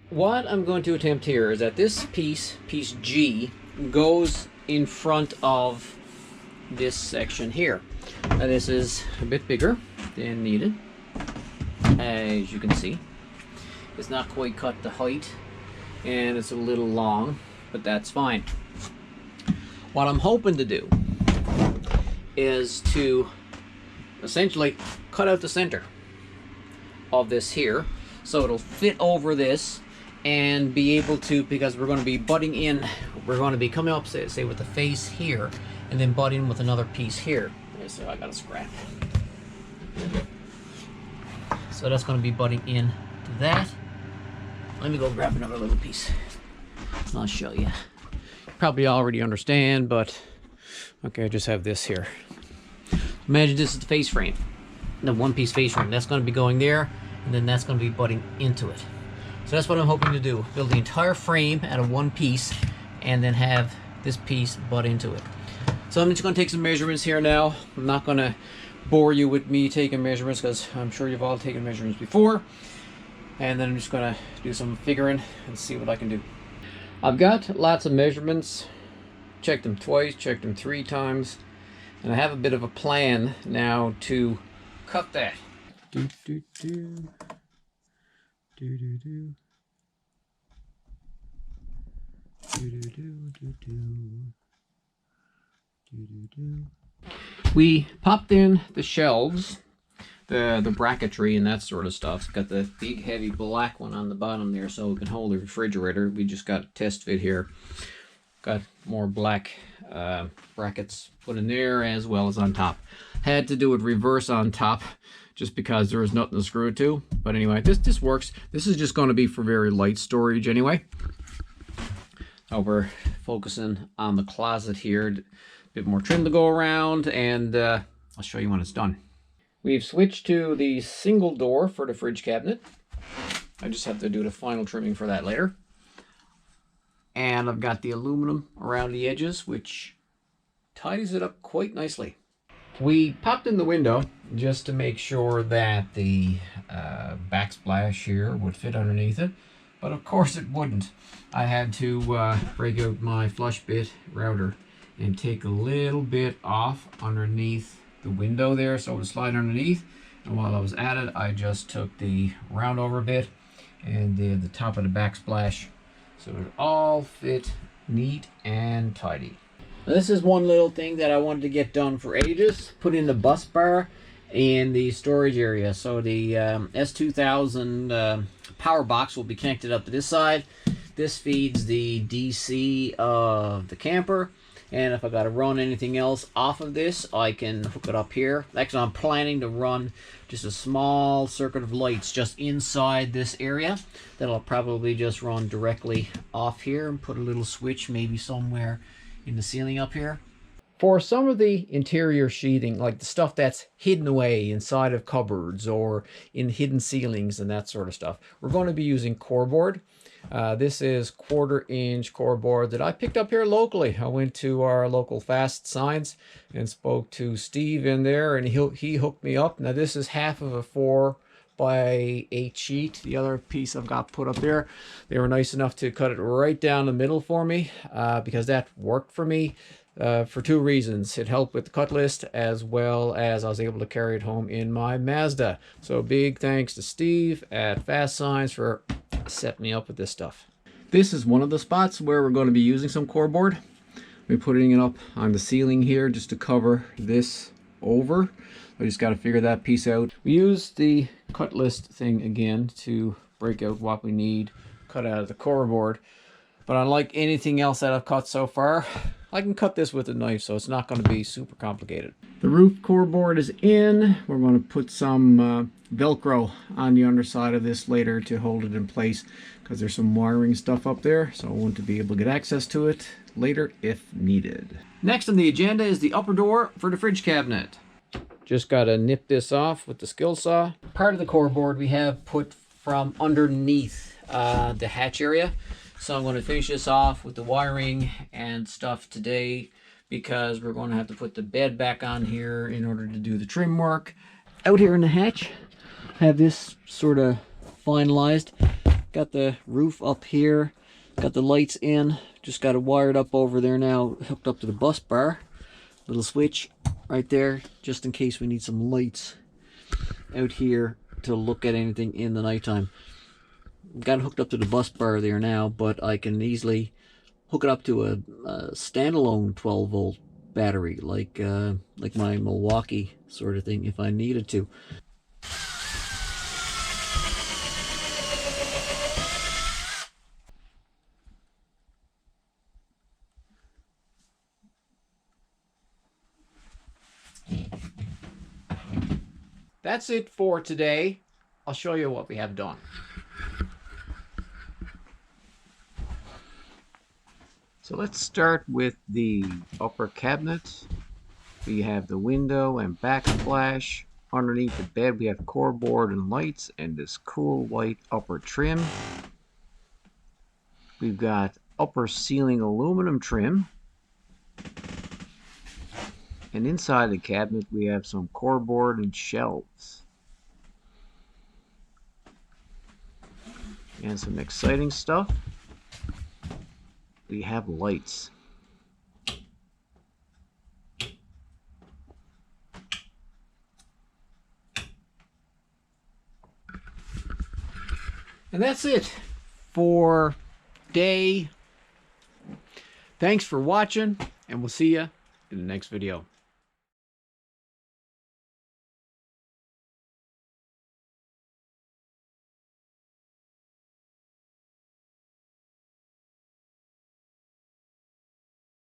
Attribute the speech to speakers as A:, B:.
A: What I'm going to attempt here is that this piece G, goes in front of this section here. Now this is a bit bigger than needed, as you can see. It's not quite cut the height, and it's a little long, but that's fine. What I'm hoping to do is to essentially cut out the center of this here, so it'll fit over this and be able to, because we're going to be butting in, we're going to be coming up, say with the face here, and then butting with another piece here. So I got a scrap. So that's going to be butting in to that. Let me go grab another little piece. I'll show you. Probably already understand, but okay, I just have this here. Imagine this is the face frame, the one-piece face frame. That's going to be going there, and then that's going to be butting into it. So that's what I'm hoping to do. Build the entire frame out of one piece, and then have this piece butt into it. So I'm just going to take some measurements here now. I'm not going to bore you with me taking measurements, because I'm sure you've all taken measurements before. And then I'm just going to do some figuring and see what I can do. I've got lots of measurements. Checked them twice, checked them 3 times. And I have a bit of a plan now to cut that. Do, do, do. Do, do, do. Do, do, do, do, do. Do, do, do. We popped in the shelves, the bracketry and that sort of stuff. It's got the big heavy black one on the bottom there so it can hold the refrigerator. We just got a test fit here. Got more black brackets put in there as well as on top. Had to do it reverse on top just because there was nothing to screw it to. But anyway, this works. This is just going to be for very light storage anyway. Now we're focusing on the closet here. A bit more trim to go around, and I'll show you when it's done. We've switched to the single door for the fridge cabinet. I just have to do the final trimming for that later. And I've got the aluminum around the edges, which tidies it up quite nicely. We popped in the window just to make sure that the backsplash here would fit underneath it, but of course it wouldn't. I had to break out my flush bit router and take a little bit off underneath the window there so it would slide underneath. And while I was at it, I just took the round over bit and did the top of the backsplash so it all fit neat and tidy. This is one little thing that I wanted to get done for ages. Put in the bus bar in the storage area. So the S2000 power box will be connected up to this side. This feeds the DC of the camper. And if I got to run anything else off of this, I can hook it up here. Actually, I'm planning to run just a small circuit of lights just inside this area. That'll probably just run directly off here and put a little switch maybe somewhere in the ceiling up here. For some of the interior sheathing, like the stuff that's hidden away inside of cupboards or in hidden ceilings and that sort of stuff, we're going to be using Corriboard. This is 1/4-inch Corriboard that I picked up here locally. I went to our local Fast Signs and spoke to Steve in there, and he hooked me up. Now this is half of a 4x8 sheet. The other piece I've got put up there. They were nice enough to cut it right down the middle for me because that worked for me for 2 reasons. It helped with the cut list as well as I was able to carry it home in my Mazda. So big thanks to Steve at Fast Signs for setting me up with this stuff. This is one of the spots where we're going to be using some Corriboard. We're putting it up on the ceiling here just to cover this over. I just got to figure that piece out. We used the cut list thing again to break out what we need cut out of the Corriboard. But unlike anything else that I've cut so far, I can cut this with a knife, so it's not going to be super complicated. The roof Corriboard is in. We're going to put some Velcro on the underside of this later to hold it in place because there's some wiring stuff up there, so I want to be able to get access to it later if needed. Next on the agenda is the upper door for the fridge cabinet. Just got to nip this off with the skill saw. Part of the Corriboard we have put from underneath the hatch area. So I'm going to finish this off with the wiring and stuff today because we're going to have to put the bed back on here in order to do the trim work. Out here in the hatch, I have this sort of finalized.
B: Got the roof up here. Got the lights in. Just got it wired up over there now, hooked up to the bus bar. Little switch right there, just in case we need some lights out here to look at anything in the nighttime. Got it hooked up to the bus bar there now, but I can easily hook it up to a standalone 12-volt battery, like my Milwaukee sort of thing, if I needed to.
A: That's it for today. I'll show you what we have done. So let's start with the upper cabinet. We have the window and backsplash. Underneath the bed we have Corriboard and lights and this cool white upper trim. We've got upper ceiling aluminum trim. And inside the cabinet we have some Corriboard and shelves. And some exciting stuff. We have lights. And that's it for day. Thanks for watching, and we'll see you in the next video.